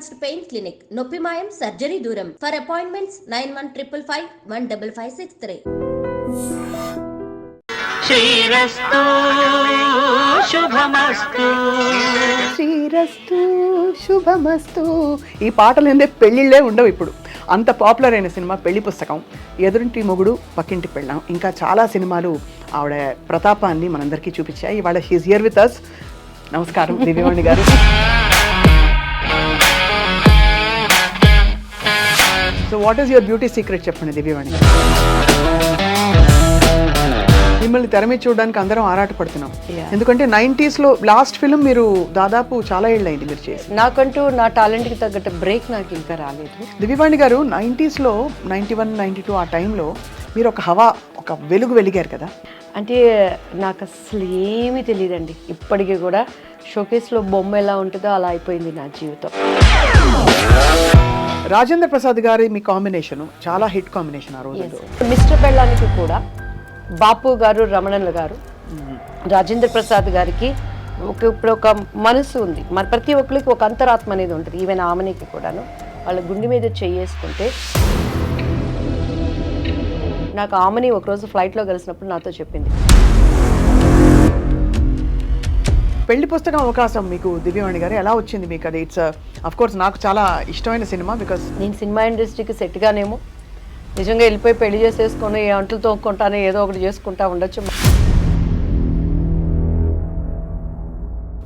Advanced pain clinic, నొప్పి మాయం, surgery దూరం. For appointments 9155515563. శ్రీరస్తు శుభమస్తు, శ్రీరస్తు శుభమస్తు. ఈ పాటలు ఏందే పెళ్ళిళ్ళే ఉండవు ఇప్పుడు. అంత పాపులర్ అయిన సినిమా పెళ్లి పుస్తకం, ఎదురింటి మొగుడు పక్కింటి పెళ్ళాం, ఇంకా చాలా సినిమాలు ఆవిడ ప్రతాపాన్ని మనందరికీ చూపించాయి. ఇవాళ షీఈ్ హియర్ విత్ అస్. నమస్కారం దివ్యవాణి గారు. So what is your beauty secret చెప్పండి దివ్యవాణి గారు. మిమ్మల్ని తెర మీద చూడడానికి అందరం ఆరాటపడుతున్నాం. ఎందుకంటే 90s లో లాస్ట్ ఫిల్మ్ మీరు దాదాపు చాలా ఏళ్ళు అయింది మీరు చేసి. నాకంటూ నా టాలెంట్కి తగ్గట్టు బ్రేక్ నాకు ఇంకా రాలేదు. దివ్యవాణి గారు 90s లో 91, 92 ఆ టైంలో మీరు ఒక హవా, ఒక వెలుగు వెలిగారు కదా. అంటే నాకు అసలు ఏమీ తెలియదండి. ఇప్పటికీ కూడా షోకేస్లో బొమ్మ ఎలా ఉంటుందో అలా అయిపోయింది నా జీవితం. రాజేంద్ర ప్రసాద్ గారి మీ కాంబినేషన్ చాలా హిట్ కాంబినేషన్ ఆ రోజు. మిస్టర్ బెల్లానికి కూడా బాపు గారు, రమణన్ల గారు, రాజేంద్ర ప్రసాద్ గారికి ఇప్పుడు ఒక మనసు ఉంది. మన ప్రతి ఒక్కరికి ఒక అంతరాత్మ అనేది ఉంటుంది. ఈవెన్ ఆమెనికి కూడాను వాళ్ళ గుండె మీద చేసుకుంటే, నాకు ఆమెని ఒకరోజు ఫ్లైట్లో కలిసినప్పుడు నాతో చెప్పింది, పెళ్లి పుస్తకం అవకాశం మీకు దివ్యవాణి గారు ఎలా వచ్చింది మీకు? అది ఇట్స్ అఫ్ కోర్స్ నాకు చాలా ఇష్టమైన సినిమా. బికాస్ నేను సినిమా ఇండస్ట్రీకి సెట్గానేమో నిజంగా వెళ్ళిపోయి పెళ్లి చేసేసుకొని ఏ అంట్లు తోముకుంటానో ఏదో ఒకటి చేసుకుంటా ఉండొచ్చు.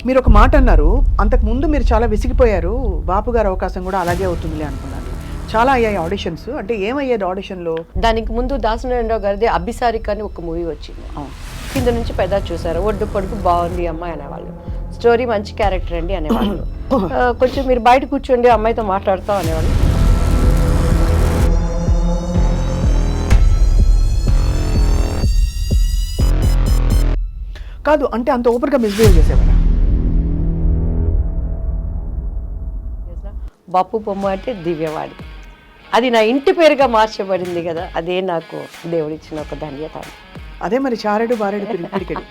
మీరు ఒక మాట అన్నారు, అంతకు ముందు మీరు చాలా విసిగిపోయారు, బాపు గారు అవకాశం కూడా అలాగే అవుతుందిలే అనుకున్నారు. చాలా అయ్యాయి ఆడిషన్స్. అంటే ఏమయ్యేది ఆడిషన్లో? దానికి ముందు దాసనారాయణరావు గారిది అభిసారిక అని ఒక మూవీ వచ్చింది. కింద నుంచి పెద్ద చూసారు, ఒడ్డు పొడుగు బాగుంది అమ్మాయి అనేవాళ్ళు, స్టోరీ మంచి క్యారెక్టర్ అండి అనేవాళ్ళు, కొంచెం మీరు బయట కూర్చోండి అమ్మాయితో మాట్లాడతాం అనేవాళ్ళు. కాదు అంటే అంత ఓపెన్గా మిస్బిహేవ్ చేసేవాళ్ళ? బాపు బొమ్మ అంటే దివ్యవాడి, అది నా ఇంటి పేరుగా మార్చబడింది కదా. అదే నాకు దేవుడిచ్చిన ఒక ధన్యత. అదే మరి చారెడు బారెడు పిడికెడు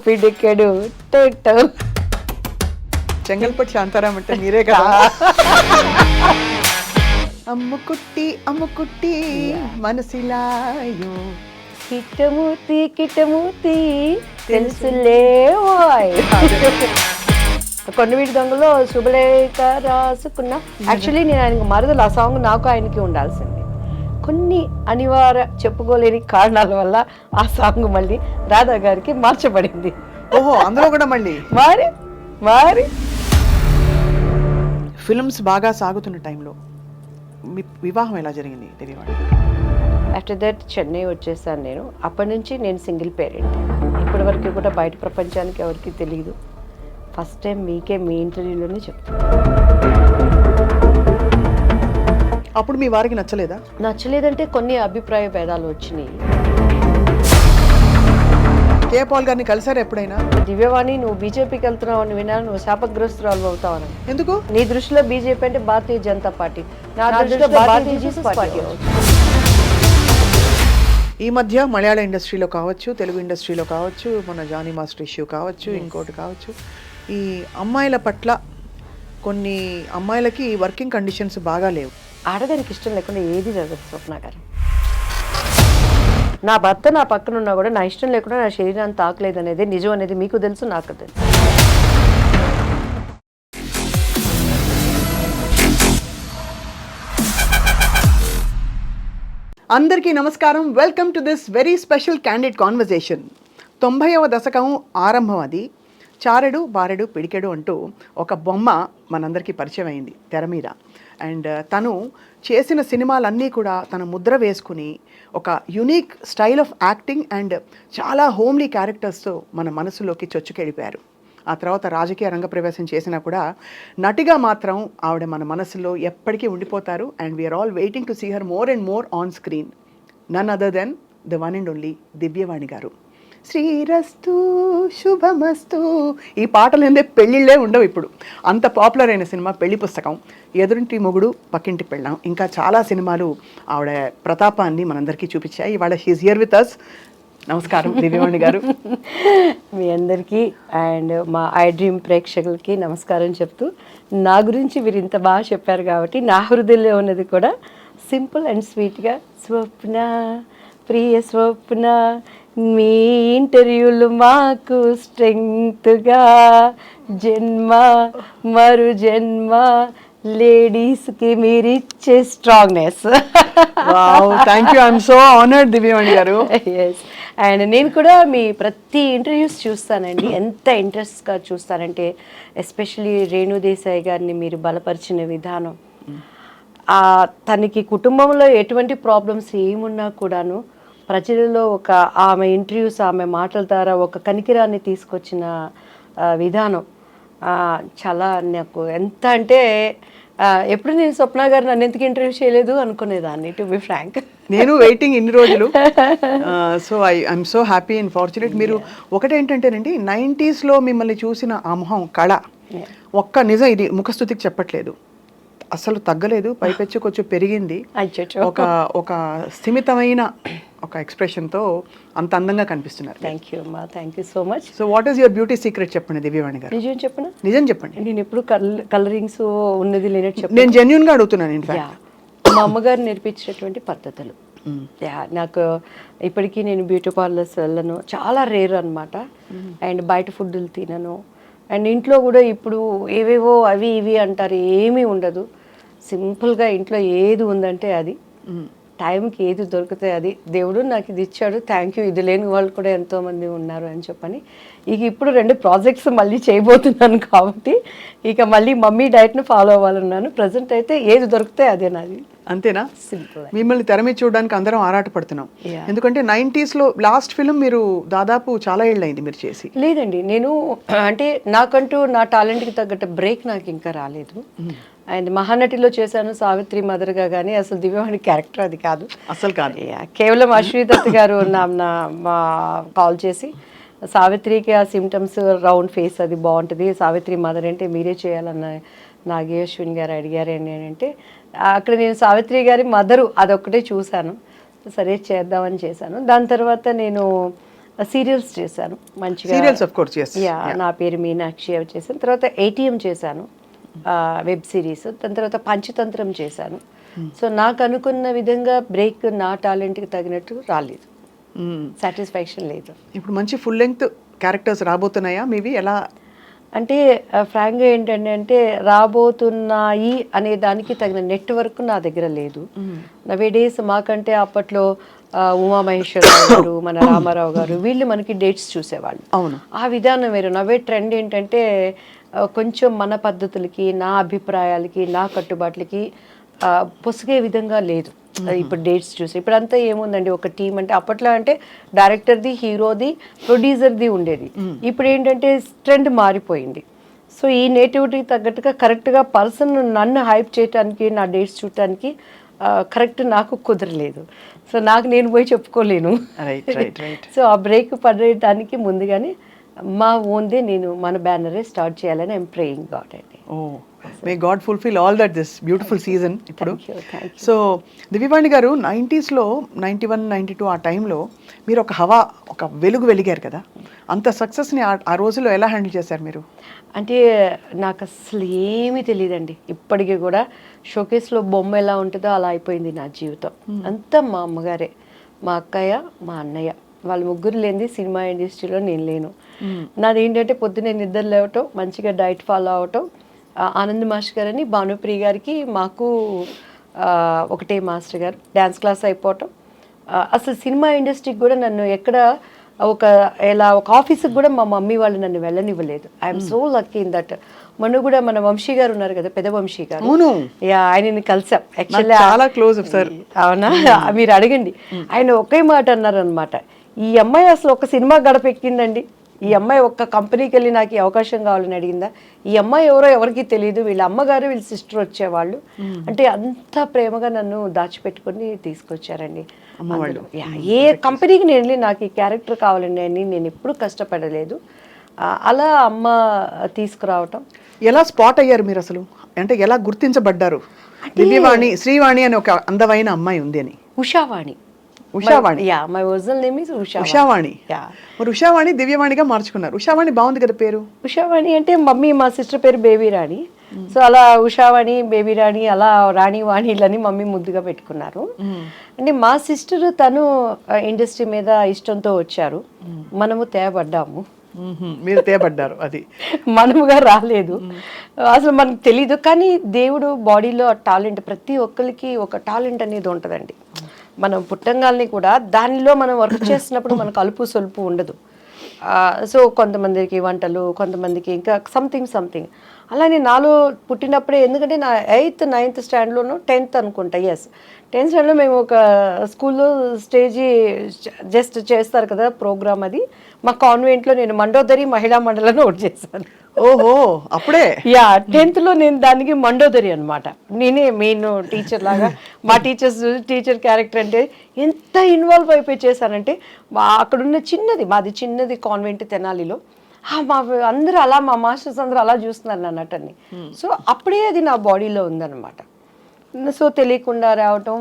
పిడికెడు చెంగల్పట్టి శాంతారాం అంటే మీరే కదా. అమ్ముకుట్టి అమ్ముకుట్టి మనసిలాయో కిట్టమూర్తి కిట్టమూర్తి తెలుసులే. కొండవీటి దొంగలో శుభలేఖ రాసుకున్న. యాక్చువల్లీ నేను ఆయనకు మరదలు. ఆ సాంగ్ నాకు ఆయనకి ఉండాల్సింది. కొన్ని అనివార్య చెప్పుకోలేని కారణాల వల్ల ఆ సాంగ్ మళ్ళీ రాధా గారికి మార్చబడింది. ఓహో, అందులో కూడా మళ్ళీ మరి ఫిల్మ్స్ బాగా సాగుతున్న టైంలో మీ వివాహం ఎలా జరిగింది తెలియవాడు? ఆఫ్టర్ దట్ చెన్నై వచ్చేసాను నేను. అప్పటి నుంచి నేను సింగిల్ పేరెంట్. ఇప్పటి వరకు కూడా బయట ప్రపంచానికి ఎవరికి తెలియదు. ఫస్ట్ టైం మీకే మీ ఇంటర్వ్యూలోనే చెప్తాను. అప్పుడు మీ వారికి నచ్చలేదా? నచ్చలేదంటే కొన్ని అభిప్రాయ భేదాలు వచ్చినాయి. కే పాల్ గారిని కలిసారు ఎప్పుడైనా? దివ్యవాణి, నువ్వు బీజేపీకి వెళ్తున్నావు అని విన్నా, నువ్వు శాపగ్రస్తురాలు అవుతావని. ఎందుకు? నీ దృష్టిలో బీజేపీ అంటే భారతీయ జనతా పార్టీ, నా దృష్టిలో భారతీయ జీసస్ పార్టీ. ఈ మధ్య మలయాళ ఇండస్ట్రీలో కావచ్చు, తెలుగు ఇండస్ట్రీలో కావచ్చు, మన జానీ మాస్టర్ ఇష్యూ కావచ్చు, ఇంకోటి కావచ్చు, ఈ అమ్మాయిల పట్ల కొన్ని అమ్మాయిలకి వర్కింగ్ కండిషన్స్ బాగా లేవు. ఆడదానికి ఇష్టం లేకుండా ఏది జరగదు స్వప్న గారు. నా భర్త నా పక్కన ఉన్నా కూడా నా ఇష్టం లేకుండా నా శరీరాన్ని తాకలేదు అనేది నిజం అనేది మీకు తెలుసు, నాకు తెలుసు. అందరికీ నమస్కారం. Welcome to this very special candid conversation. 90వ దశకం ఆరంభం. అది చారెడు బారెడు పిడికెడు అంటూ ఒక బొమ్మ మనందరికీ పరిచయం అయింది తెర మీద. అండ్ తను చేసిన సినిమాలన్నీ కూడా తన ముద్ర వేసుకుని ఒక unique style of acting and చాలా హోమ్లీ క్యారెక్టర్స్తో మన మనసులోకి చొచ్చుకెళ్ళిపోయారు. ఆ తర్వాత రాజకీయ రంగప్రవేశం చేసినా కూడా నటిగా మాత్రం ఆవిడ మన మనసులో ఎప్పటికీ ఉండిపోతారు. And we're all waiting to see her more and more on screen. None other than the one and only Divyavani garu. శ్రీరస్తు శుభమస్తు. ఈ పాటలు ఏందే పెళ్ళిళ్ళే ఉండవు ఇప్పుడు. అంత పాపులర్ అయిన సినిమా పెళ్లి పుస్తకం, ఎదురింటి మొగుడు పక్కింటి పెళ్ళాం, ఇంకా చాలా సినిమాలు ఆవిడ ప్రతాపాన్ని మనందరికీ చూపించాయి. ఇవాళ షీఈ్ హియర్ విత్ అస్. నమస్కారం దివ్యవాణి గారు. మీ అందరికీ అండ్ మా ఐ డ్రీమ్ ప్రేక్షకులకి నమస్కారం చెప్తూ, నా గురించి మీరు ఇంత బాగా చెప్పారు కాబట్టి నా హృదయంలో ఉన్నది కూడా సింపుల్ అండ్ స్వీట్గా, స్వప్న ప్రియ స్వప్న, మీ ఇంటర్వ్యూలు మాకు స్ట్రెంగ్త్గా, జన్మ మరు జన్మ లేడీస్కి మీరు ఇచ్చే strongness. Thank you, I'm so honoured Divyavani garu. Yes, and నేను కూడా మీ ప్రతి ఇంటర్వ్యూస్ చూస్తానండి. ఎంత ఇంట్రెస్ట్గా చూస్తానంటే ఎస్పెషలీ రేణు దేశాయ్ గారిని మీరు బలపరిచిన విధానం, తనకి కుటుంబంలో ఎటువంటి ప్రాబ్లమ్స్ ఏమున్నా కూడాను ప్రజలలో ఒక ఆమె ఇంటర్వ్యూస్, ఆమె మాటల ద్వారా ఒక కనికిరాన్ని తీసుకొచ్చిన విధానం చాలా నాకు ఎంత అంటే ఎప్పుడు నేను స్వప్న గారు నన్ను ఎందుకు ఇంటర్వ్యూ చేయలేదు అనుకునేదాన్ని, టు బి ఫ్రాంక్. నేను వెయిటింగ్ ఇన్ని రోజులు. So I'm so happy and fortunate. మీరు ఒకటేంటంటేనండి, 90s మిమ్మల్ని చూసిన ఆ మొహం కళ ఒక్క నిజం, ఇది ముఖస్థుతికి చెప్పట్లేదు, అసలు తగ్గలేదు, పైపెచ్చు కొంచెం పెరిగింది. ఒక స్థిమితమైన ఒక ఎక్స్ప్రెషన్తో అంత అందంగా కనిపిస్తున్నారు. థ్యాంక్ యూ అమ్మా, thank you so much. So what is your beauty secret చెప్పండి దివ్యవాణి గారు. నిజం చెప్పనా? నిజం చెప్పండి. నేను ఎప్పుడు కలరింగ్స్ ఉన్నది లేనట్టు చెప్పను. నేను జెన్యున్గా అడుగుతున్నాను. ఇన్ఫాక్ట్ మా అమ్మగారు నేర్పించినటువంటి పద్ధతులు, నాకు ఇప్పటికీ నేను బ్యూటీ పార్లర్స్ వెళ్ళను, చాలా రేర్ అనమాట. అండ్ బయట ఫుడ్లు తినను. అండ్ ఇంట్లో కూడా ఇప్పుడు ఏవేవో అవి ఇవి అంటారు, ఏమీ ఉండదు. సింపుల్గా ఇంట్లో ఏది ఉందంటే అది, టైంకి ఏది దొరికితే అది, దేవుడు నాకు ఇది ఇచ్చాడు, థ్యాంక్ యూ, ఇది లేని వాళ్ళు కూడా ఎంతోమంది ఉన్నారు అని చెప్పని. ఇక ఇప్పుడు 2 ప్రాజెక్ట్స్ మళ్ళీ చేయబోతున్నాను కాబట్టి ఇక మళ్ళీ మమ్మీ డైట్ను ఫాలో అవ్వాలన్నాను. ప్రజెంట్ అయితే ఏది దొరికితే అదే నాది. అంతేనా? సింపుల్. మిమ్మల్ని తెర మీద చూడడానికి అందరం ఆరాటపడుతున్నాం. ఎందుకంటే 90s లాస్ట్ ఫిల్మ్ మీరు దాదాపు చాలా ఏళ్ళు అయింది మీరు చేసి. లేదండి, నేను అంటే నాకంటూ నా టాలెంట్కి తగ్గట్టు బ్రేక్ నాకు ఇంకా రాలేదు. అండ్ మహానటిలో చేశాను సావిత్రి మదర్గా, కానీ అసలు దివ్యవాణి క్యారెక్టర్ అది కాదు, అసలు కాదు. కేవలం అశ్విదత్ గారు మా కాల్ చేసి, సావిత్రికి ఆ సిమ్టమ్స్ రౌండ్ ఫేస్ అది బాగుంటుంది, సావిత్రి మదర్ అంటే మీరే చేయాలన్న నాగేశ్వన్ గారు అడిగారండి అంటే, అక్కడ నేను సావిత్రి గారి మదరు అదొక్కటే చూశాను, సరే చేద్దామని చేశాను. దాని తర్వాత నేను సీరియల్స్ చేశాను మంచిగా, నా పేరు మీనాక్షి అవి చేశాను. తర్వాత ATM చేశాను, వెబ్ సిరీస్. దాని తర్వాత పంచతంత్రం చేశాను. సో నాకు అనుకున్న విధంగా బ్రేక్ నా టాలెంట్కి తగినట్టు రాలేదు, సాటిస్ఫాక్షన్ లేదు. ఇప్పుడు మంచి ఫుల్ లెంగ్త్ క్యారెక్టర్స్ రాబోతున్నాయా మీవి? ఎలా అంటే ఫ్రాంక్గా ఏంటంటే, అంటే రాబోతున్నాయి అనే దానికి తగిన నెట్వర్క్ నా దగ్గర లేదు. నవే డేస్ మాకంటే అప్పట్లో ఉమామహేశ్వరరావు గారు, మన రామారావు గారు, వీళ్ళు మనకి డేట్స్ చూసేవాళ్ళు. అవును, ఆ విధానం వేరు. నవే ట్రెండ్ ఏంటంటే కొంచెం మన పద్ధతులకి, నా అభిప్రాయాలకి, నా కట్టుబాట్లకి పొసిగే విధంగా లేదు ఇప్పుడు డేట్స్ చూసి. ఇప్పుడంతా ఏముందండి, ఒక టీం అంటే అప్పట్లో అంటే డైరెక్టర్ది, హీరోది, ప్రొడ్యూసర్ది ఉండేది. ఇప్పుడు ఏంటంటే ట్రెండ్ మారిపోయింది. సో ఈ నేటివిటీకి తగ్గట్టుగా కరెక్ట్గా పర్సన్ నన్ను హైప్ చేయడానికి, నా డేట్స్ చూడటానికి కరెక్ట్ నాకు కుదరలేదు. సో నాకు నేను పోయి చెప్పుకోలేను. సో ఆ బ్రేక్ పడడానికి ముందుగానే మా ఓన్దే నేను మన బ్యానరే స్టార్ట్ చేయాలని ఐఎమ్ ప్రేయింగ్ గాడ్ అండి. May God fulfil all that this beautiful season ఇప్పుడు. సో దివ్యవాణి గారు 90s 91, 92 ఆ టైంలో మీరు ఒక హవా, ఒక వెలుగు వెలిగారు కదా, అంత సక్సెస్ని ఆ రోజుల్లో ఎలా హ్యాండిల్ చేశారు మీరు? అంటే నాకు అసలు ఏమీ తెలియదండి. ఇప్పటికీ కూడా షోకేస్లో బొమ్మ ఎలా ఉంటుందో అలా అయిపోయింది నా జీవితం. అంతా మా అమ్మగారే, మా అక్కయ్య, మా అన్నయ్య, వాళ్ళ ముగ్గురు లేనిది సినిమా ఇండస్ట్రీలో నేను లేను. నాది ఏంటంటే పొద్దున్నే నిద్ర లేవటం, మంచిగా డైట్ ఫాలో అవటం, ఆనంద్ మాస్టర్ గారని భానుప్రియ గారికి మాకు ఒకటే మాస్టర్ గారు, డ్యాన్స్ క్లాస్ అయిపోవటం. అసలు సినిమా ఇండస్ట్రీకి కూడా నన్ను ఎక్కడ ఒక ఆఫీస్కి కూడా మా మమ్మీ వాళ్ళు నన్ను వెళ్ళనివ్వలేదు. I'm so lucky in that. మొన్న కూడా మన వంశీ గారు ఉన్నారు కదా, పెద్ద వంశీ గారు, ఆయనని కలిసాం. యాక్చువల్లీ చాలా క్లోజ్ సార్. అవునా? మీరు అడగండి. ఆయన ఒకే మాట అన్నారు అనమాట, ఈ అమ్మాయి అసలు ఒక సినిమా గడప ఎక్కిందండి, ఈ అమ్మాయి ఒక్క కంపెనీకి వెళ్ళి నాకు ఈ అవకాశం కావాలని అడిగిందా, ఈ అమ్మాయి ఎవరో ఎవరికి తెలియదు, వీళ్ళ అమ్మగారు వీళ్ళ సిస్టర్ వచ్చేవాళ్ళు అంటే అంత ప్రేమగా నన్ను దాచిపెట్టుకొని తీసుకొచ్చారండి. ఏ కంపెనీకి నేను వెళ్ళి నాకు ఈ క్యారెక్టర్ కావాలండి అని నేను ఎప్పుడు కష్టపడలేదు. అలా అమ్మ తీసుకురావటం. ఎలా స్పాట్ అయ్యారు మీరు అసలు? అంటే ఎలా గుర్తించబడ్డారు? దివ్యవాణి, శ్రీవాణి అని ఒక అందమైన అమ్మాయి ఉంది అని. Ushavani Ushavani. Yeah, my original name is Ushavani. Yeah. మరి ఉషావాణి దివ్యవాణిగా మార్చుకున్నారు. ఉషావాణి బాగుంది కదా పేరు. ఉషావాణి అంటే మమ్మీ, మా సిస్టర్ పేరు బేబీ రాణి. సో అలా ఉషావాణి, బేబీ రాణి, అలా రాణి వాణిలని మమ్మీ ముద్దుగా పెట్టుకున్నారు. అంటే మా సిస్టర్ తను ఇండస్ట్రీ మీద ఇష్టంతో వచ్చారు, మనము తేబడ్డాము. మీరు తేబడ్డారు, అది మనముగా రాలేదు. అసలు మనకు తెలీదు, కానీ దేవుడు బాడీలో టాలెంట్, ప్రతి ఒక్కరికి ఒక టాలెంట్ అనేది ఉంటుందండి. మనం పుట్టంగాల్ని కూడా దానిలో మనం వర్క్ చేసినప్పుడు మనకు అలుపు సొలుపు ఉండదు. సో కొంతమందికి వంటలు, కొంతమందికి ఇంకా సంథింగ్. అలానే నాలో పుట్టినప్పుడే, ఎందుకంటే నా 8th 9th స్టాండర్డ్లోనూ 10th అనుకుంటా, 10th స్టాండర్డ్లో మేము ఒక స్కూల్లో స్టేజీ జస్ట్ చేస్తారు కదా ప్రోగ్రామ్, అది మా కాన్వెంట్లో నేను మండోదరి మహిళా మండలిని ఒకటి చేశాను. ఓహో, అప్పుడే. యా, 10th లో నేను దానికి మండోదరి అనమాట. నేనే మెయిన్ టీచర్ లాగా, మా టీచర్ క్యారెక్టర్ అంటే ఎంత ఇన్వాల్వ్ అయిపోయి చేశానంటే, అక్కడున్న మాది చిన్నది కాన్వెంట్ తెనాలిలో, మా అందరూ అలా, మా మాస్టర్స్ అందరూ అలా చూస్తున్నారు నా నటన్ని. సో అప్పుడే అది నా బాడీలో ఉందన్నమాట. సో తెలియకుండా రావటం,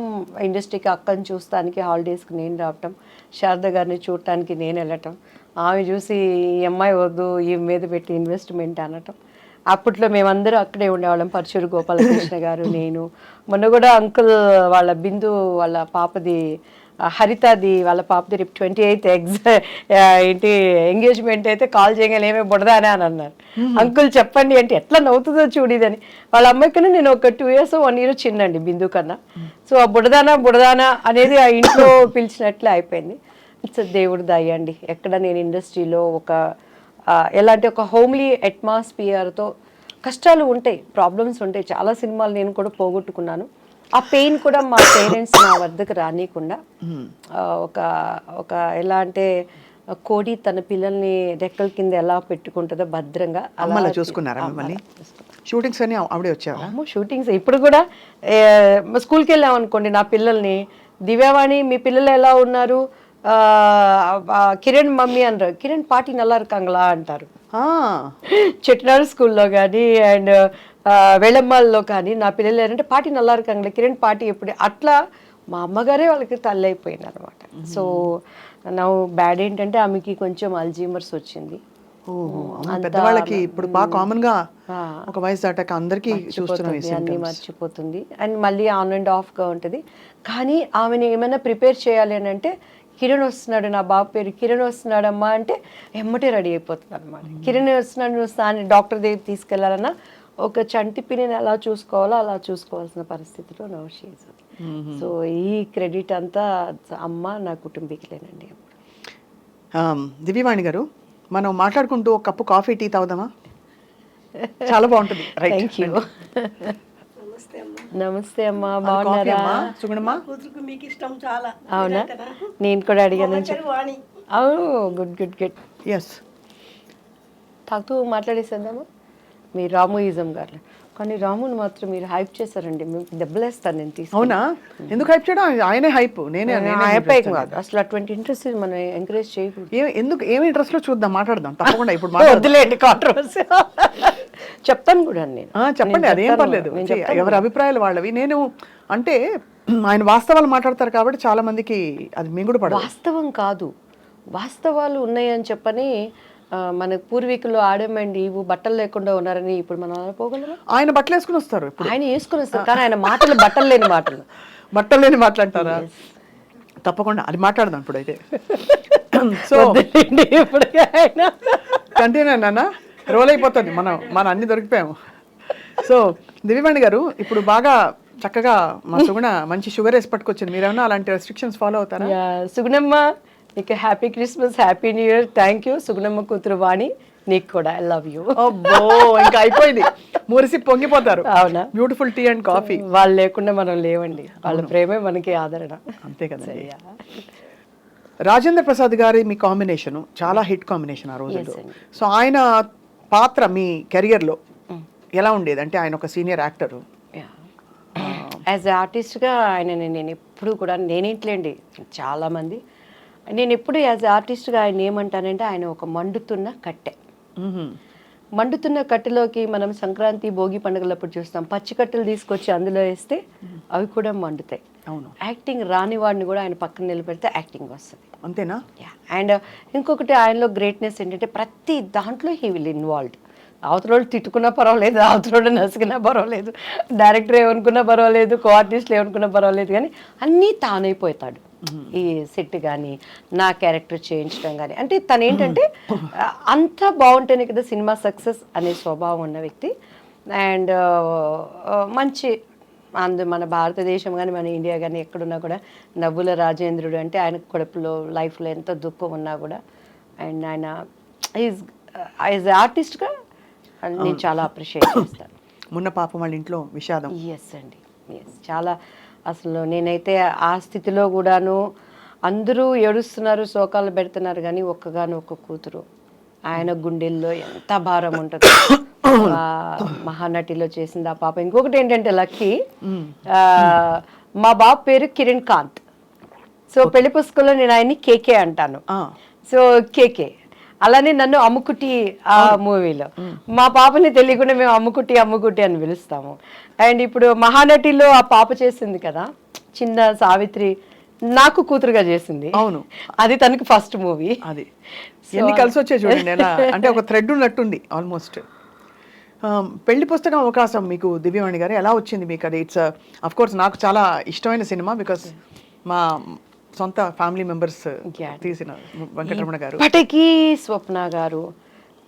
ఇండస్ట్రీకి అక్కని చూస్తానికి హాలిడేస్కి నేను రావటం, శారద గారిని చూడటానికి నేను వెళ్ళటం, ఆమె చూసి ఈ అమ్మాయి వద్దు, ఈ మీద పెట్టి ఇన్వెస్ట్మెంట్ అనటం. అప్పట్లో మేమందరూ అక్కడే ఉండేవాళ్ళం, పరచూరు గోపాలకృష్ణ గారు, నేను. మొన్న కూడా అంకుల్ వాళ్ళ బిందు వాళ్ళ పాపది, హరితది వాళ్ళ పాపది రేపు 28th ఏంటి ఎంగేజ్మెంట్ అయితే కాల్ చేయగానే ఏమే బుడదానా అని అన్నారు. అంకుల్ చెప్పండి అంటే ఎట్లా నవ్వుతుందో చూడిదని. వాళ్ళ అమ్మాయి కన్నా నేను ఒక 2 years 1 year చిన్నండి బిందు కన్నా. సో ఆ బుడదానా అనేది ఆ ఇంట్లో పిలిచినట్లే అయిపోయింది. ఇట్స్ దేవుడు దయ్యండి. ఎక్కడ నేను ఇండస్ట్రీలో ఎలాంటి ఒక హోమ్లీ అట్మాస్ఫియర్తో, కష్టాలు ఉంటాయి, ప్రాబ్లమ్స్ ఉంటాయి, చాలా సినిమాలు నేను కూడా పోగొట్టుకున్నాను. ఆ పెయిన్ కూడా మా పేరెంట్స్ నా వద్దకు రానియకుండా, ఒక ఎలా అంటే కోడి తన పిల్లల్ని రెక్కల కింద ఎలా పెట్టుకుంటుందో భద్రంగా అలా చూసుకున్నారా మిమ్మల్ని? షూటింగ్స్ అని ఆవిడే వచ్చారా? షూటింగ్స్ ఇప్పుడు కూడా స్కూల్కి వెళ్ళాం అనుకోండి, నా పిల్లల్ని, దివ్యవాణి మీ పిల్లలు ఎలా ఉన్నారు, కిరణ్ మమ్మీ అంటారు, కిరణ్ పాటి నల్లా இருக்காங்களா అంటారు. చెట్నాడు స్కూల్లో కానీ అండ్ వెళమ్మాల్లో కానీ నా పిల్లలు ఏంటంటే పాటి నల్లా இருக்காங்களா, కిరణ్ పాటి ఎప్పుడు, అట్లా మా అమ్మగారే వాళ్ళకి తల్లి అయిపోయింది అనమాట. సో నా బ్యాడ్ ఏంటంటే ఆమెకి కొంచెం అల్జీమర్స్ వచ్చింది. పెద్దవాళ్ళకి ఇప్పుడు బాగా కామన్ గా ఒక వయసు దాటాక అందరికీ అన్ని మర్చిపోతుంది, అండ్ మళ్ళీ ఆన్ అండ్ ఆఫ్ గా ఉంటుంది. కానీ ఆమెను ఏమైనా ప్రిపేర్ చేయాలి అని అంటే, కిరణ్ వస్తున్నాడు, నా బాబు పేరు కిరణ్ వస్తున్నాడమ్మా అంటే ఎమ్మటే రెడీ అయిపోతుంది అనమాట. కిరణ్ వస్తున్నాడు, నువ్వు డాక్టర్ దగ్గర తీసుకెళ్లాలన్నా ఒక చంటి పిల్లని ఎలా చూసుకోవాలో అలా చూసుకోవాల్సిన పరిస్థితిలో నోషీస్. సో ఈ క్రెడిట్ అంతా అమ్మ, నా కుటుంబీకులేనండి. దివ్యవాణి గారు, మనం మాట్లాడుకుంటూ ఒక కప్పు కాఫీ టీ తాగుదామా? చాలా బాగుంటుంది. Thank you. నమస్తే అమ్మా, బాగున్నారా? అవునా, నేను కూడా అడిగాను. అవును, గుడ్. ఎస్, తాగుతూ మాట్లాడేసేద్దామా? మీరు రాముయిజం గారు, కానీ రాముని మాత్రం మీరు హైప్ చేశారండి, మేము దెబ్బలేస్తాను నేను తీసుకు. అవునా? ఎందుకు హైప్ చేయడం? ఆయనే హైప్, నేనే హైప్ కాదు అసలు. అటువంటి ఇంట్రెస్ట్ మనం ఎంకరేజ్ చేయకూడదు. ఎందుకు, ఏమి ఇంట్రెస్ట్ లో చూద్దాం, మాట్లాడదాం తప్పకుండా. ఇప్పుడు వద్దులేండి కాంట్రవర్సీ. చెప్తాను కూడా నేను. చెప్పండి, అదేం పర్లేదు, ఎవరి అభిప్రాయాలు వాళ్ళవి. నేను అంటే ఆయన వాస్తవాలు మాట్లాడతారు కాబట్టి చాలా మందికి అది మింగుడు పడదు. వాస్తవం కాదు, వాస్తవాలు ఉన్నాయని చెప్పని మన పూర్వీకులు ఆడమండి ఇవి బట్టలు లేకుండా ఉన్నారని ఇప్పుడు మనం పోగలరా? ఆయన బట్టలు వేసుకుని వస్తారు, ఆయన వేసుకుని వస్తారు, కానీ ఆయన మాటలు బట్టలు లేని మాట్లాడతారా? తప్పకుండా అది మాట్లాడదాం ఇప్పుడైతే. సో ఇప్పుడు కంటిన్యూ నాన్న, రోల్ అయిపోతుంది, మనం అన్ని దొరికిపోయాము. సో దివ్యవాణి గారు, ఇప్పుడు బాగా చక్కగా మా సుగుణ మంచి షుగర్ వేసి పట్టుకొచ్చింది. మీరేమన్నా అలాంటి రెస్ట్రిక్షన్స్ ఫాలో అవుతారా? సుగుణమ్మ, నీకు happy Christmas, happy new year. Thank you Sugunamma కూతురు వాణి, నీకు కూడా ఐ లవ్ యూ. అబ్బో, ఇంకా అయిపోయింది, మురిసి పొంగిపోతారు. అవునా? Beautiful tea and coffee. వాళ్ళు లేకుండా మనం లేవండి, వాళ్ళ ప్రేమే మనకి ఆదరణ. అంతే కదా. రాజేంద్ర ప్రసాద్ గారి మీ కాంబినేషన్ చాలా హిట్ కాంబినేషన్ ఆ రోజుల్లో. సో ఆయన పాత్ర మీ కెరియర్లో ఎలా ఉండేది? అంటే ఆయన ఒక సీనియర్ యాక్టరు, యాజ్ ఆర్టిస్ట్గా ఆయన నేను ఎప్పుడు కూడా, నేనేంట్లేండి చాలామంది, నేను ఎప్పుడు యాజ్ ఆర్టిస్ట్గా ఆయన ఏమంటానంటే ఆయన ఒక మండుతున్న కట్టె. మండుతున్న కట్టెలోకి మనం సంక్రాంతి భోగి పండుగలప్పుడు చూస్తాం, పచ్చి కట్టెలు తీసుకొచ్చి అందులో వేస్తే అవి కూడా మండుతాయి. అవును. యాక్టింగ్ రాని వాడిని కూడా ఆయన పక్కన నిలబెడితే యాక్టింగ్ వస్తుంది. అంతేనా? అండ్ ఇంకొకటి ఆయనలో గ్రేట్నెస్ ఏంటంటే ప్రతి దాంట్లో హీ విల్ ఇన్వాల్వ్డ్. అవతల తిట్టుకున్నా పర్వాలేదు, అవతల నసికినా పర్వాలేదు, డైరెక్టర్ ఏమనుకున్నా పర్వాలేదు, కో ఆర్టిస్టులు ఏమనుకున్నా పర్వాలేదు, కానీ అన్నీ తానైపోతాడు. ఈ సెట్ కానీ నా క్యారెక్టర్ చేయించడం కానీ, అంటే తను ఏంటంటే అంతా బాగుంటేనే కదా సినిమా సక్సెస్ అనే స్వభావం ఉన్న వ్యక్తి. అండ్ మంచి మన భారతదేశం కానీ మన ఇండియా కానీ ఎక్కడున్నా కూడా నవ్వుల రాజేంద్రుడు అంటే ఆయనకు కడుపులో లైఫ్లో ఎంత దుఃఖం ఉన్నా కూడా అండ్ ఆయన ఈజ్ ఆర్టిస్ట్గా నేను చాలా అప్రిషియేట్ చేస్తాను. మొన్న పాపం వాళ్ళ ఇంట్లో విషాదం. ఎస్ అండి, ఎస్. చాలా అసలు నేనైతే ఆ స్థితిలో కూడాను అందరూ ఏడుస్తున్నారు, శోకాలు పెడుతున్నారు, కానీ ఒక్కగాను ఒక్క కూతురు ఆయన గుండెల్లో ఎంత భారం ఉంటుంది. మహానటిలో చేసింది ఆ పాప. ఇంకొకటి ఏంటంటే లక్కీ, మా బాబు పేరు కిరణ్ కాంత్. సో పెళ్లి పుస్తకంలో నేను ఆయన్ని కేకే అంటాను. So KK. అలానే నన్ను అమ్ముకుట్టి ఆ మూవీలో, మా పాపని తెలియకుండా మేము అమ్ముకుట్టి అమ్ముకుట్టి అని పిలుస్తాము. అండ్ ఇప్పుడు మహానటిలో ఆ పాప చేసింది కదా చిన్న సావిత్రి, నాకు కూతురుగా చేసింది. అవును, అది తనకి ఫస్ట్ మూవీ. అది ఎన్ని కలిసి వచ్చాయి చూడండి, ఎలా అంటే ఒక థ్రెడ్ ఉన్నట్టుంది ఆల్మోస్ట్. పెళ్లి పుస్తకం అవకాశం మీకు దివ్యవాణి గారు ఎలా వచ్చింది మీకు? అది ఇట్స్ అఫ్ కోర్స్ నాకు చాలా ఇష్టమైన సినిమా, బికాస్ మా సొంత ఫ్యామిలీ మెంబర్స్ తీసిన వెంకటరమణ గారు. ఇప్పటికీ స్వప్న గారు,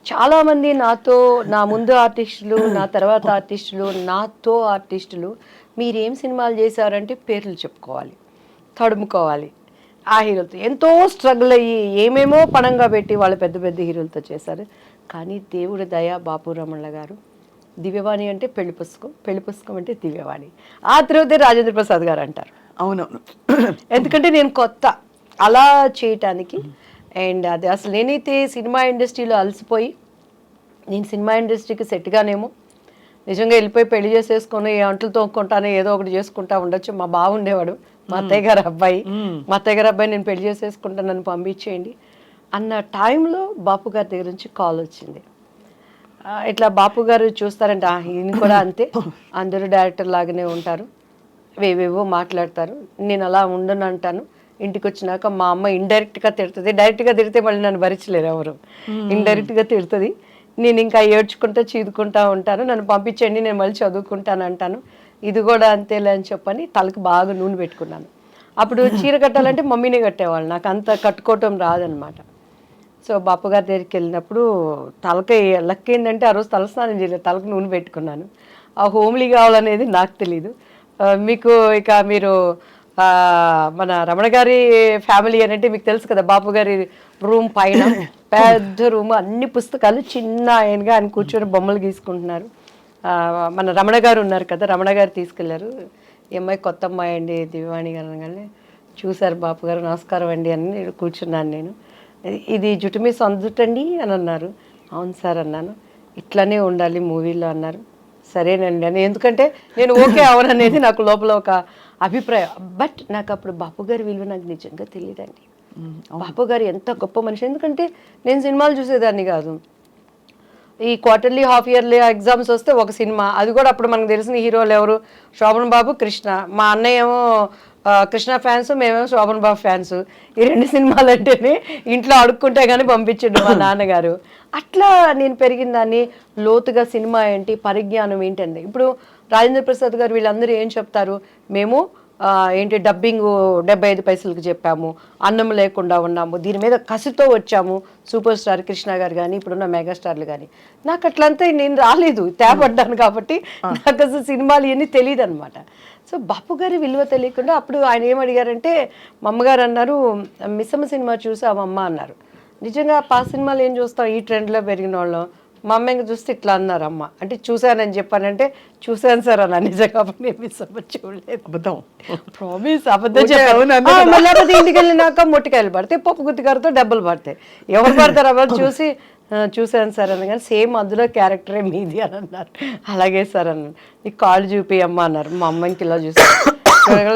చాలామంది నాతో, నా ముందు ఆర్టిస్టులు, నా తర్వాత ఆర్టిస్టులు, నాతో ఆర్టిస్టులు మీరేం సినిమాలు చేశారంటే పేర్లు చెప్పుకోవాలి, తడుముకోవాలి. ఆ హీరోలతో ఎంతో స్ట్రగుల్ అయ్యి ఏమేమో పణంగా పెట్టి వాళ్ళు పెద్ద పెద్ద హీరోలతో చేశారు. కానీ దేవుడి దయ, బాపు రమణ గారు, దివ్యవాణి అంటే పెళ్లి పుస్తకం, పెళ్లి పుస్తకం అంటే దివ్యవాణి, ఆ తర్వాతే రాజేంద్ర ప్రసాద్ గారు అంటారు. అవునవును, ఎందుకంటే నేను కొత్త అలా చేయటానికి. అండ్ అది అసలు నేనైతే సినిమా ఇండస్ట్రీలో అలసిపోయి, నేను సినిమా ఇండస్ట్రీకి సెట్గానేమో నిజంగా వెళ్ళిపోయి పెళ్లి చేసేసుకొని అంట్లు తోక్కుంటానే ఏదో ఒకటి చేసుకుంటా ఉండొచ్చు. మా బావ ఉండేవాడు, మా అత్తయ్య గారు అబ్బాయి, మా అత్తయ్య గారు అబ్బాయి నేను పెళ్లి చేసేసుకుంటాను, నన్ను పంపించేయండి అన్న టైంలో బాపు గారి దగ్గర నుంచి కాల్ వచ్చింది. ఇట్లా బాపు గారు చూస్తారంటే ఈయన కూడా అంతే, అందరూ డైరెక్టర్ లాగానే ఉంటారు, వేవేవో మాట్లాడతారు, నేను అలా ఉండను అంటాను. ఇంటికి వచ్చినాక మా అమ్మ ఇండైరెక్ట్గా తిడుతుంది, డైరెక్ట్గా తిడితే మళ్ళీ నన్ను భరించలేరు ఎవరు, ఇండైరెక్ట్గా తిడుతుంది. నేను ఇంకా ఏడ్చుకుంటా చీదుకుంటా ఉంటాను, నన్ను పంపించండి నేను మళ్ళీ చదువుకుంటాను అంటాను. ఇది కూడా అంతేలే అని చెప్పని తలకు బాగా నూనె పెట్టుకున్నాను. అప్పుడు చీర కట్టాలంటే మమ్మీనే కట్టేవాళ్ళు, నాకు అంత కట్టుకోవటం రాదనమాట. సో బాపు గారి దగ్గరికి వెళ్ళినప్పుడు తలకి లక్ ఏంటంటే ఆ రోజు తలస్నానం చేయలేదు, తలకు నూనె పెట్టుకున్నాను. ఆ హోమ్లీ కావాలనేది నాకు తెలీదు. మీకు ఇక మీరు మన రమణ గారి ఫ్యామిలీ అని అంటే మీకు తెలుసు కదా, బాపు గారి రూమ్ పైన పెద్ద రూమ్, అన్ని పుస్తకాలు, చిన్న ఆయనగా ఆయన కూర్చొని బొమ్మలు గీసుకుంటున్నారు. మన రమణ గారు ఉన్నారు కదా, రమణ గారు తీసుకెళ్లారు. ఈ అమ్మాయి కొత్త అమ్మాయి అండి దివ్యవాణి గారు అనగానే చూశారు బాపు గారు, నమస్కారం అండి అని కూర్చున్నాను నేను. ఇది జుట్టు మీ సొంత జుట్టు అండి అని అన్నారు. అవును సార్ అన్నాను. ఇట్లానే ఉండాలి మూవీలో అన్నారు. సరేనండి అని, ఎందుకంటే నేను ఓకే అవననేది నాకు లోపల ఒక అభిప్రాయం. బట్ నాకు అప్పుడు బాపు గారి విలువ నాకు నిజంగా తెలియదండి. బాపు గారు ఎంత గొప్ప మనిషి, ఎందుకంటే నేను సినిమాలు చూసేదాన్ని కాదు. ఈ క్వార్టర్లీ హాఫ్ ఇయర్లీ ఎగ్జామ్స్ వస్తే ఒక సినిమా, అది కూడా అప్పుడు మనకు తెలిసిన హీరోలు ఎవరు, శోభన్ బాబు, కృష్ణ. మా అన్నయ్య ఏమో కృష్ణ ఫ్యాన్స్, మేమేమో శోభన్ బాబు ఫ్యాన్స్. ఈ రెండు సినిమాలు అంటేనే ఇంట్లో అడుక్కుంటే కానీ పంపించండు మా నాన్నగారు. అట్లా నేను పెరిగిన దాన్ని, లోతుగా సినిమా ఏంటి, పరిజ్ఞానం ఏంటండి. ఇప్పుడు రాజేంద్ర ప్రసాద్ గారు వీళ్ళందరూ ఏం చెప్తారు, మేము ఏంటి డబ్బింగ్ 75 పైసలకు చెప్పాము, అన్నం లేకుండా ఉన్నాము, దీని మీద కసితో వచ్చాము, సూపర్ స్టార్ కృష్ణ గారు కానీ ఇప్పుడున్న మెగాస్టార్లు కానీ. నాకు అట్లంతా నేను రాలేదు, తేపడ్డాను కాబట్టి నాకు అసలు సినిమాలు ఇవన్నీ తెలియదు అనమాట. సో బాపు గారి విలువ తెలియకుండా అప్పుడు ఆయన ఏమడిగారంటే, మా అమ్మగారు అన్నారు, మిస్సమ్మ సినిమా చూసామమ్మ అన్నారు. నిజంగా ఆ సినిమాలు ఏం చూస్తాం, ఈ ట్రెండ్లో పెరిగిన వాళ్ళం. మా అమ్మ ఇంకా చూస్తే ఇట్లా అన్నారు, అమ్మ అంటే చూశానని చెప్పానంటే చూశాను సార్ అన్న. నిజంగా నేను మిస్సమ్మ చూడలేదు, అబద్ధం, ప్రామిస్ అబద్ధం చెప్పాను. లేకపోతే ఇంటికి వెళ్ళినాక మొట్టికాయలు పడతాయి, పప్పు గుత్తికారుతో డబ్బులు పడతాయి, ఎవరు పడతారు అవన్నీ చూసి చూశాను సార్ అన్న. కానీ సేమ్ అందులో క్యారెక్టరే మీది అని అన్నారు. అలాగే సార్ అన్నాను. నీకు కాళ్ళు చూపియమ్మ అన్నారు. మా అమ్మాయికి ఇలా చూసాను.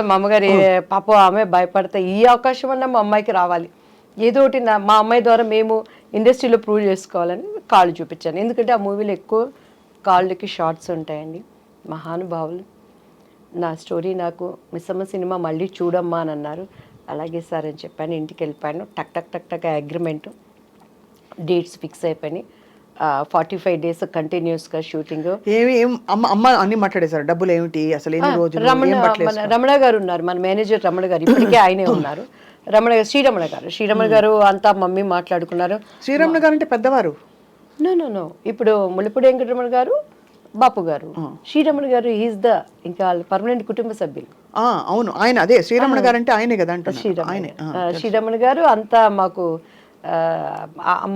మా అమ్మగారు పాప ఆమె భయపడతాయి, ఈ అవకాశం అన్నా మా అమ్మాయికి రావాలి, ఏదో ఒకటి మా అమ్మాయి ద్వారా మేము ఇండస్ట్రీలో ప్రూవ్ చేసుకోవాలని కాళ్ళు చూపించాను. ఎందుకంటే ఆ మూవీలో ఎక్కువ కాళ్ళకి షార్ట్స్ ఉంటాయండి. మహానుభావులు. నా స్టోరీ నాకు మిస్సమ్మ సినిమా మళ్ళీ చూడమ్మా అని అన్నారు. అలాగే సార్ అని చెప్పాను. ఇంటికి వెళ్ళిపోయాను. టక్ టక్ టక్ టక్ అగ్రిమెంట్, డేట్స్ ఫిక్స్ అయిపోయినాయి. 45 days కంటిన్యూస్గా షూటింగ్. అమ్మ అన్ని మాట్లాడేశారు. డబ్బులు ఏమిటి, అసలు ఎన్ని రోజులు? రమణ గారు ఉన్నారు, మన మేనేజర్ రమణ గారు, ఇప్పటికే ఆయనే ఉన్నారు. శ్రీరమణ గారు అంతా మమ్మీ మాట్లాడుకున్నారు. శ్రీరమణ గారు అంటే పెద్దవారు? నో ఇప్పుడు ముళ్ళపూడి వెంకటరమణ గారు, బాపు గారు. శ్రీరమణ గారు ఈజ్ ద ఇంకా పర్మనెంట్ కుటుంబ సభ్యులు. అవును, ఆయన అదే శ్రీరమణ గారు అంటే ఆయనే కదా అంటారు. శ్రీరమణ గారు అంతా మాకు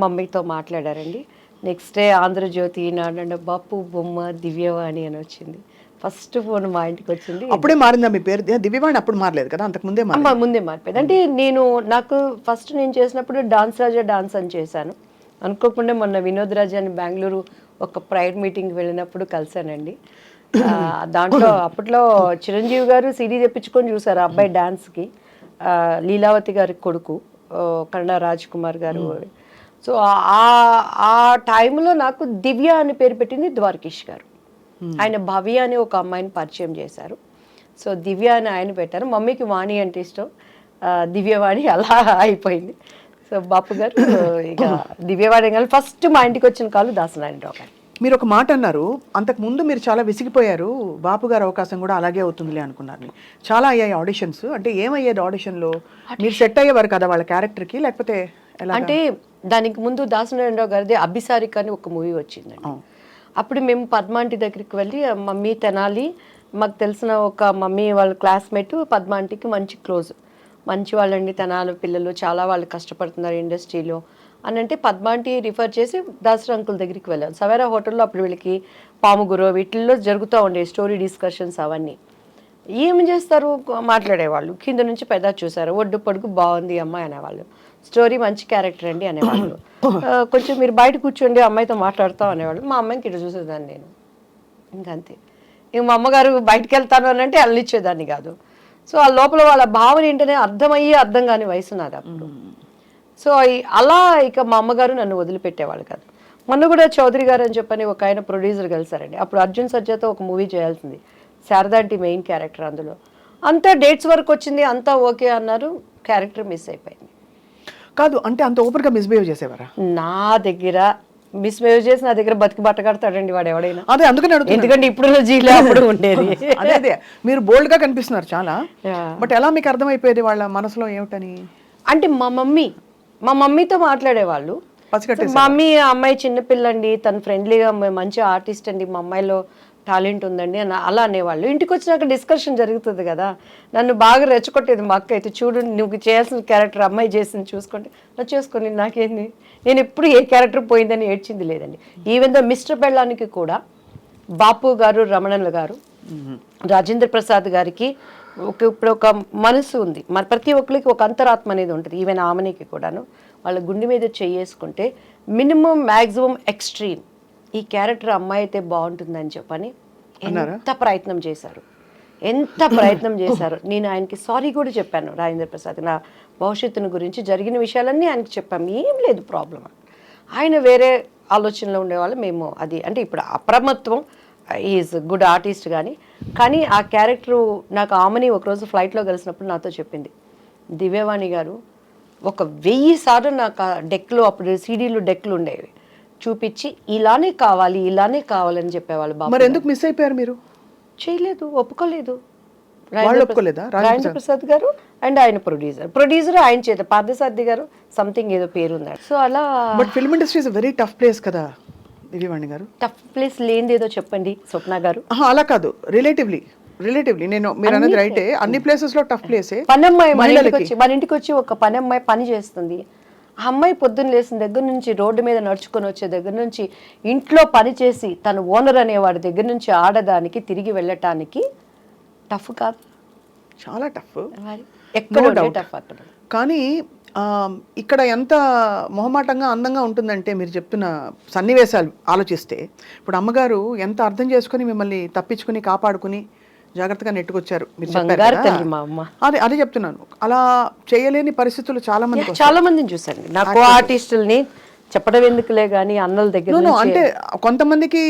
మమ్మీతో మాట్లాడారండి. నెక్స్ట్ డే ఆంధ్రజ్యోతి నాడు బాపు బొమ్మ దివ్యవాణి అని వచ్చింది. ఫస్ట్ ఫోన్ మా ఇంటికి వచ్చింది. అప్పుడే మారిందా మీ పేరు? దివ్యవాణి అప్పుడు మారలేదు కదా, అంతకు ముందే ముందే మారిపోయింది. అంటే నాకు ఫస్ట్ నేను చేసినప్పుడు డాన్స్ రాజా డాన్స్ అని చేశాను. అనుకోకుండా మొన్న వినోద్ రాజా అని బెంగళూరు ఒక ప్రైవేట్ మీటింగ్ వెళ్ళినప్పుడు కలిసానండి. దాంట్లో అప్పట్లో చిరంజీవి గారు సిడీ తెప్పించుకొని చూసారు ఆ అబ్బాయి డాన్స్కి. లీలావతి గారి కొడుకు కన్నడ రాజ్ కుమార్ గారు. సో ఆ టైంలో నాకు దివ్య అని పేరు పెట్టింది ద్వారకేష్ గారు. ఆయన భవ్య అని ఒక అమ్మాయిని పరిచయం చేశారు. సో దివ్య అని ఆయన పెట్టారు. మమ్మీకి వాణి అంటే ఇష్టం, దివ్యవాణి అలా అయిపోయింది. సో బాపు గారు ఇక దివ్యవాణి కానీ ఫస్ట్ మా ఇంటికి వచ్చిన కాలు దాసనారాయణరావు గారు. మీరు ఒక మాట అన్నారు, అంతకు ముందు మీరు చాలా విసిగిపోయారు, బాపు గారు అవకాశం కూడా అలాగే అవుతుందిలే అనుకున్నారు. చాలా అయ్యాయి ఆడిషన్స్. అంటే ఏమయ్యేది ఆడిషన్లో? మీరు సెట్ అయ్యేవారు కదా వాళ్ళ క్యారెక్టర్కి, లేకపోతే ఎలా? అంటే దానికి ముందు దాసనారాయణరావు గారిది అభిసారిక అని ఒక మూవీ వచ్చిందండి. అప్పుడు మేము పద్మాంటి దగ్గరికి వెళ్ళి, మమ్మీ తెనాలి మాకు తెలిసిన ఒక మమ్మీ వాళ్ళ క్లాస్మేట్ పద్మాంటికి మంచి క్లోజ్, మంచి వాళ్ళండి తెనాలి పిల్లలు, చాలా వాళ్ళు కష్టపడుతున్నారు ఇండస్ట్రీలో అని అంటే పద్మాంటి రిఫర్ చేసి దాసరా అంకుల్ దగ్గరికి వెళ్ళాను. సవేరా హోటల్లో అప్పుడు వీళ్ళకి పాముగురో వీటిల్లో జరుగుతూ ఉండే స్టోరీ డిస్కషన్స్ అవన్నీ. ఏమి చేస్తారు, మాట్లాడేవాళ్ళు. కింద నుంచి పెద్ద చూసారు, ఒడ్డు పొడుగు బాగుంది అమ్మాయి అనేవాళ్ళు, స్టోరీ మంచి క్యారెక్టర్ అండి అనేవాళ్ళు. కొంచెం మీరు బయట కూర్చోండి అమ్మాయితో మాట్లాడతాం అనేవాళ్ళు. మా అమ్మాయికి ఇటు చూసేదాన్ని నేను, ఇంకంతే. ఇంక మా అమ్మగారు బయటకు వెళ్తాను అని అంటే అల్లిచ్చేదాన్ని కాదు. సో ఆ లోపల వాళ్ళ భావన ఏంటనే అర్థమయ్యి అర్థం కాని వయసు నాది అప్పుడు. సో అలా ఇక మా అమ్మగారు నన్ను వదిలిపెట్టేవాళ్ళు కాదు. మొన్న కూడా చౌదరి గారు అని చెప్పని ఒక ఆయన ప్రొడ్యూసర్ కలిసారండి. అప్పుడు అర్జున్ సర్జాతో ఒక మూవీ చేయాల్సింది, శారదాంటి మెయిన్ క్యారెక్టర్. అందులో అంతా డేట్స్ వరకు వచ్చింది, అంతా ఓకే అన్నారు, క్యారెక్టర్ మిస్ అయిపోయింది. కాదు అంటే అంత ఓపెన్గా మిస్బిహేవ్ చేసేవారా? నా దగ్గర మిస్బిహేవ్ చేసి నా దగ్గర బతికి బట్ట కడతాడండి వాడు ఎవడైనా. అదే అందుకని అడుగుతున్నా. ఎందుకంటే ఇప్పుడు జీలో అప్పుడు ఉండేది. అదే మీరు బోల్డ్ గా కనిపిస్తున్నారు చాలా. బట్ ఎలా మీకు అర్థమైపోయేది వాళ్ళ మనసులో ఏమిటని? అంటే మా మమ్మీతో మాట్లాడేవాళ్ళు. మమ్మీ అమ్మాయి చిన్నపిల్లండి, తను ఫ్రెండ్లీగా మంచి ఆర్టిస్ట్ అండి, మా అమ్మాయిలో టాలెంట్ ఉందండి అని అలా అనేవాళ్ళు. ఇంటికి వచ్చినాక డిస్కషన్ జరుగుతుంది కదా. నన్ను బాగా రెచ్చగొట్టేది మా అక్క అయితే, చూడు నువ్వు చేయాల్సిన క్యారెక్టర్ అమ్మాయి చేసింది చూసుకోండి, నా చేసుకోండి, నాకేంది, నేను ఎప్పుడు ఏ క్యారెక్టర్ పోయిందని ఏడ్చింది లేదండి. ఈవెన్ దో మిస్టర్ బెళ్ళానికి కూడా బాపు గారు, రమణన్ల గారు, రాజేంద్ర ప్రసాద్ గారికి ఇప్పుడు ఒక మనసు ఉంది. మన ప్రతి ఒక్కరికి ఒక అంతరాత్మ అనేది ఉంటుంది. ఈవెన్ ఆమెనికి కూడాను వాళ్ళ గుండె మీద చేసుకుంటే మినిమం మ్యాక్సిమం ఎక్స్ట్రీమ్ ఈ క్యారెక్టర్ అమ్మాయి అయితే బాగుంటుందని చెప్పని ఎంత ప్రయత్నం చేశారు. నేను ఆయనకి సారీ కూడా చెప్పాను, రాజేంద్ర ప్రసాద్ నా భవిష్యత్తును గురించి జరిగిన విషయాలన్నీ ఆయనకి చెప్పాము, ఏం లేదు ప్రాబ్లం. ఆయన వేరే ఆలోచనలో ఉండేవాళ్ళు, మేము అది అంటే ఇప్పుడు అప్రమత్వం, ఈజ్ గుడ్ ఆర్టిస్ట్ కానీ ఆ క్యారెక్టరు నాకు ఆమెని ఒకరోజు ఫ్లైట్లో కలిసినప్పుడు నాతో చెప్పింది, దివ్యవాణి గారు 1000 సార్లు నాకు ఆ డెక్లో, అప్పుడు సీడీలు డెక్లు ఉండేవి, చూపించి ఇలానే కావాలని చెప్పేవాళ్ళు. మరి ఎందుకు మిస్ అయిపోయారు మీరు? చేయలేదు, ఒప్పుకోలేదు. రాజేంద్ర ప్రసాద్ గారు అండ్ ఆయన ప్రొడ్యూసర్ ఆయన చేత పార్థసారథి గారు సంథింగ్ ఏదో పేరు ఉన్నారు. సో అలా. But film industry is very tough place కదా దివ్యవాణి గారు. టఫ్ ప్లేస్ లేనిది ఏదో చెప్పండి స్వప్న గారు. అలా కాదు, రిలేటివ్లీ నేను మీరు అనేది రైటే, అన్ని ప్లేసెస్ లో టఫ్ ప్లేసే. పనమ్మాయి మన ఇంటికి వచ్చి ఒక పనమ్మాయి పని చేస్తుంది. ఆ అమ్మాయి పొద్దున్న లేసిన దగ్గర నుంచి, రోడ్డు మీద నడుచుకొని వచ్చే దగ్గర నుంచి, ఇంట్లో పని చేసి తను ఓనర్ అనేవాడి దగ్గర నుంచి ఆడదానికి తిరిగి వెళ్ళటానికి టఫ్ కాదు, చాలా టఫ్. కానీ ఇక్కడ ఎంత మొహమాటంగా అందంగా ఉంటుందంటే, మీరు చెప్తున్న సన్నివేశాలు ఆలోచిస్తే, ఇప్పుడు అమ్మగారు ఎంత అర్థం చేసుకుని మిమ్మల్ని తప్పించుకుని కాపాడుకుని జాగ్రత్తగా నెట్టుకొచ్చారు. మీరు అదే చెప్తున్నాను, అలా చేయలేని పరిస్థితులు చాలా మందిని చూసాను. నాకు ఆర్టిస్టుల్ని చెప్పడం ఎందుకులే కానీ అన్నల దగ్గర No, నుంచి అంటే కొంతమందికి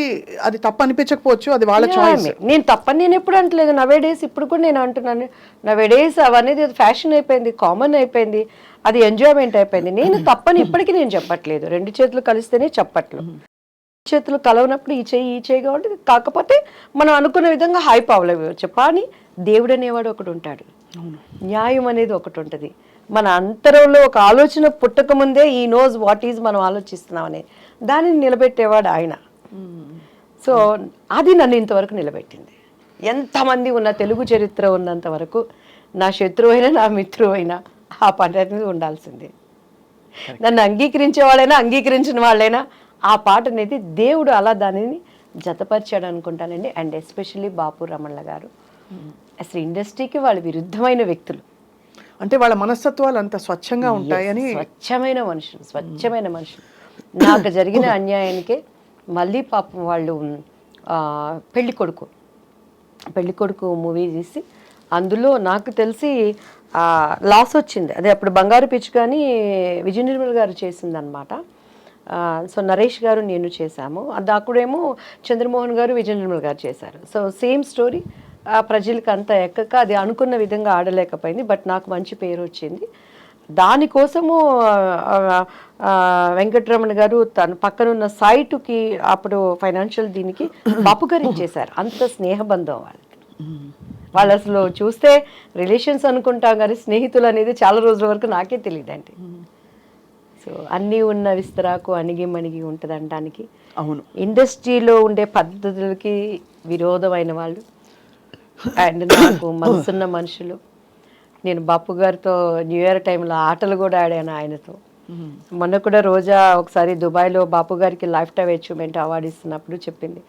అది తప్పు అనిపించకపోవచ్చు, అది వాళ్ళ చాయిస్. నేను తప్పని నేను ఎప్పుడు అంటలేదు. నవేడేస్ ఇప్పుడు కూడా నేను అంటున్నాను, నవేడేస్ అవనేది ఫ్యాషన్ అయిపోయింది, కామన్ అయిపోయింది, అది ఎంజాయ్మెంట్ అయిపోయింది. నేను తప్పని ఇప్పటికీ నేను చెప్పట్లేదు. 2 చేతులు కలిస్తేనే చెప్పట్లు, చేతులు కలవనప్పుడు ఈ చేయి కాబట్టి, కాకపోతే మనం అనుకున్న విధంగా హైప్ అవ్వలేవచ్చు. కానీ దేవుడు అనేవాడు ఒకటి ఉంటాడు, న్యాయం అనేది ఒకటి ఉంటుంది. మన అంతరంలో ఒక ఆలోచన పుట్టక ముందే ఈ నోస్ వాట్ ఈజ్ మనం ఆలోచిస్తున్నాం అనేది, దానిని నిలబెట్టేవాడు ఆయన. సో అది నన్ను ఇంతవరకు నిలబెట్టింది. ఎంతమంది ఉన్న తెలుగు చరిత్ర ఉన్నంత వరకు నా శత్రువు అయినా నా మిత్రువు అయినా ఆ పని అనేది ఉండాల్సిందే. నన్ను అంగీకరించే వాళ్ళైనా అంగీకరించిన వాళ్ళైనా ఆ పాట అనేది దేవుడు అలా దానిని జతపరిచాడు అనుకుంటానండి. అండ్ ఎస్పెషల్లీ బాపు రమణల గారు అసలు ఇండస్ట్రీకి వాళ్ళు విరుద్ధమైన వ్యక్తులు, అంటే వాళ్ళ మనస్తత్వాలు అంత స్వచ్ఛంగా ఉంటాయని. స్వచ్ఛమైన మనుషులు. నాకు జరిగిన అన్యాయానికే మళ్ళీ పాపం వాళ్ళు పెళ్లి కొడుకు మూవీ తీసి అందులో నాకు తెలిసి లాస్ వచ్చింది. అదే అప్పుడు బంగారు పిచ్చి కానీ విజయ నిర్మల్ గారు చేసిందనమాట. సో నరేష్ గారు నేను చేశాము. అది అక్కడేమో చంద్రమోహన్ గారు విజయ నిర్మల్ గారు చేశారు. సో సేమ్ స్టోరీ ప్రజలకు అంతా ఎక్కక అది అనుకున్న విధంగా ఆడలేకపోయింది. బట్ నాకు మంచి పేరు వచ్చింది. దానికోసము వెంకటరమణ గారు తన పక్కనున్న సైటుకి అప్పుడు ఫైనాన్షియల్ దీనికి బాపు గారు ఇచ్చేశారు. అంత స్నేహబంధం వాళ్ళు అసలు చూస్తే రిలేషన్స్ అనుకుంటాం కానీ స్నేహితులు అనేది చాలా రోజుల వరకు నాకే తెలియదండి. సో అన్నీ ఉన్న విస్తరాకు అణిగి మణిగి ఉంటుంది అనడానికి. అవును, ఇండస్ట్రీలో ఉండే పద్ధతులకి విరోధమైన వాళ్ళు అండ్ నాకు మనసున్న మనుషులు. నేను బాపు గారితో న్యూ ఇయర్ టైంలో ఆటలు కూడా ఆడాను ఆయనతో. మొన్న కూడా రోజా ఒకసారి దుబాయ్లో బాపు గారికి లైఫ్ టైమ్ అచీవ్మెంట్ అవార్డు ఇస్తున్నప్పుడు చెప్పింది,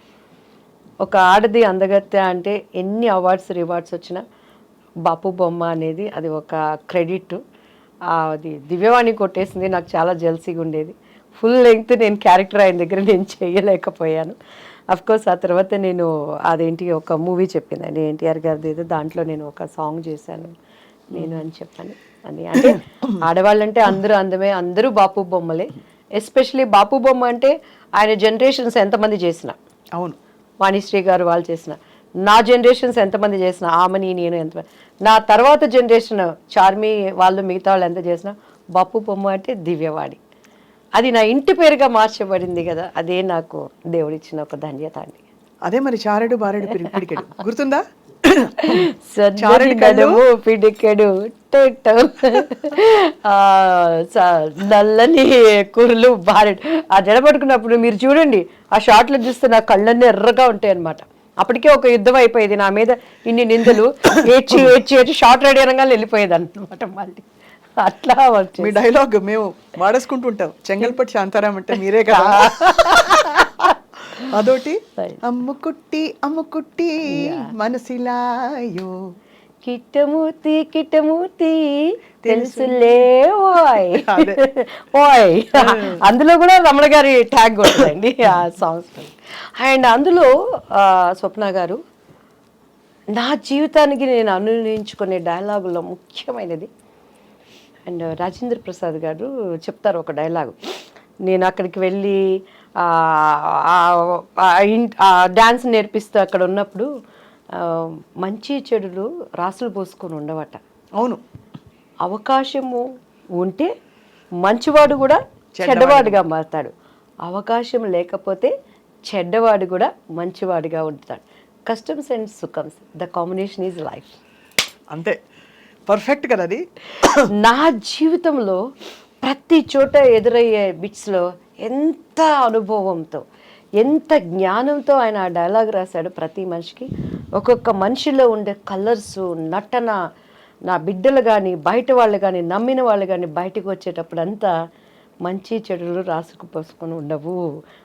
ఒక ఆడది అందగత్తె అంటే ఎన్ని అవార్డ్స్ రివార్డ్స్ వచ్చినా బాపు బొమ్మ అనేది అది ఒక క్రెడిట్. అది దివ్యవాణి కొట్టేసింది. నాకు చాలా జెల్సీగా ఉండేది. ఫుల్ లెంగ్త్ నేను క్యారెక్టర్ ఆయన దగ్గర నేను చేయలేకపోయాను. అఫ్కోర్స్ ఆ తర్వాత నేను అదేంటి ఒక మూవీ చెప్పిందండి ఎన్టీఆర్ గారిది ఏదో, దాంట్లో నేను ఒక సాంగ్ చేశాను నేను అని చెప్పాను. అది అంటే ఆడవాళ్ళంటే అందరూ అందమే, అందరూ బాపు బొమ్మలే. ఎస్పెషలీ బాపు బొమ్మ అంటే ఆయన జనరేషన్స్ ఎంతమంది చేసిన, అవును, వాణిశ్రీ గారు వాళ్ళు చేసిన, నా జనరేషన్స్ ఎంతమంది చేసిన, ఆమెని నేను ఎంతమంది, నా తర్వాత జనరేషన్ చార్మి వాళ్ళు మిగతా వాళ్ళు ఎంత చేసినా బాపు బొమ్మ అంటే దివ్యవాణి. అది నా ఇంటి పేరుగా మార్చబడింది కదా, అదే నాకు దేవుడిచ్చిన ఒక ధన్యత అండి. అదే మరి చారెడు బారెడు పిడికెడు గుర్తుందా? పిడికెడు నల్లని కురులు బారెడు. ఆ జడ పట్టుకున్నప్పుడు మీరు చూడండి, ఆ షార్ట్లో చూస్తే నా కళ్ళన్నీ ఎర్రగా ఉంటాయి అనమాట. అప్పటికే ఒక యుద్ధం అయిపోయేది నా మీద, ఇన్ని నిందలు ఏడ్చి షార్ట్ రెడీ అనగా వెళ్ళిపోయేది అనమాట. మళ్ళీ అట్లా మీ డైలాగ్ మేము వాడేసుకుంటుంటాం, చెంగల్పట్టి శాంతారాం అంటే మీరే కదా. అదోటి అమ్ముకుట్టి మనసిలాయో కిట్టమూర్తి తెలుసులే ఓయ్ ఓయ్. అందులో కూడా రమణ గారి ట్యాగ్ కొడుతుందండి ఆ సాంగ్స్. అండ్ అందులో స్వప్న గారు నా జీవితానికి నేను అనునించుకునే డైలాగుల్లో ముఖ్యమైనది. అండ్ రాజేంద్ర ప్రసాద్ గారు చెప్తారు ఒక డైలాగు. నేను అక్కడికి వెళ్ళి డ్యాన్స్ నేర్పిస్తూ అక్కడ ఉన్నప్పుడు మంచి చెడులు రాసులు పోసుకొని ఉండవట. అవును, అవకాశము ఉంటే మంచివాడు కూడా చెడ్డవాడిగా మారుతాడు, అవకాశం లేకపోతే చెడ్డవాడు కూడా మంచివాడిగా ఉంటాడు. కస్టమ్స్ అండ్ సుఖమ్స్, ద కాంబినేషన్ ఈజ్ లైఫ్. అంతే, పర్ఫెక్ట్ కదా అది. నా జీవితంలో ప్రతి చోట ఎదురయ్యే బిట్స్లో ఎంత అనుభవంతో ఎంత జ్ఞానంతో ఆయన ఆ డైలాగ్ రాశాడు. ప్రతి మనిషికి ఒక్కొక్క మనిషిలో ఉండే కలర్స్, నటన, నా బిడ్డలు కానీ బయట వాళ్ళు కానీ నమ్మిన వాళ్ళు కానీ బయటకు వచ్చేటప్పుడు అంతా మంచి చెడులు రాసుకు పోసుకొని ఉండవు.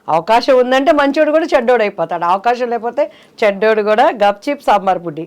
అవకాశం ఉందంటే మంచోడు కూడా చెడ్డోడు అయిపోతాడు, అవకాశం లేకపోతే చెడ్డోడు కూడా గప్చిప్ సాంబార్ బుడ్డి.